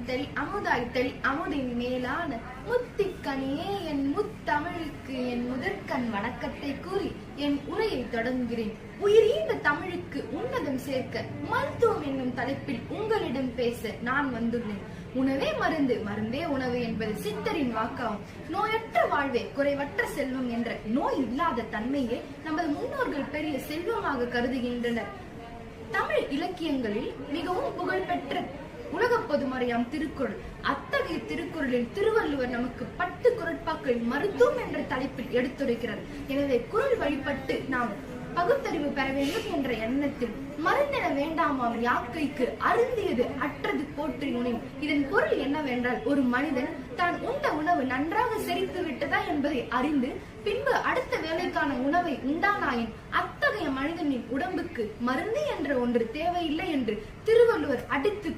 அமுதாய்த்தல் அமுதாய்த்தல் அமுதின் மேலான முத்திக்கனியே என் முத்தமிழுக்கு என் முதற்கண் வணக்கத்தை கூறி என் உரையை தொடங்குகிறேன். உயிரீந்த தமிழுக்கு உன்னதம் சேர்க்க மருத்துவம் என்னும் தலைப்பில் உங்களிடம் பேச நான் வந்துள்ளேன். உணவே மருந்து, மருந்தே உணவு என்பது சித்தரின் வாக்காகும். நோயற்ற வாழ்வே குறைவற்ற செல்வம் என்ற நோய் இல்லாத தன்மையே நமது முன்னோர்கள் பெரிய செல்வமாக கருதுகின்றனர். தமிழ் இலக்கியங்களில் மிகவும் புகழ்பெற்ற உலக பொதுமறையாம் திருக்குறள். அத்தகைய திருக்குறளில் திருவள்ளுவர் நமக்கு 10 குறட்பாக்கள் மருத்துவம் என்ற தலைப்பில் எடுத்துரைக்கிறார். எனவே குறள் வழிபட்டு நாம் பகுத்தறிவு பெற வேண்டும் என்ற எண்ணத்தில் மருந்தென வேண்டாமாம் யாக்கைக்கு அருந்தியது அற்றது போற்றி உணின். இதன் பொருள் என்னவென்றால், ஒரு மனிதன் தான் உண்ட உணவு நன்றாக செரித்து விட்டதா என்பதை அறிந்து பின்பு அடுத்த வேலைக்கான உணவை உண்டானாயின் அத்தகைய மனிதனின் உடம்புக்கு மருந்து என்ற ஒன்று தேவையில்லை என்று திருவள்ளுவர் அடித்து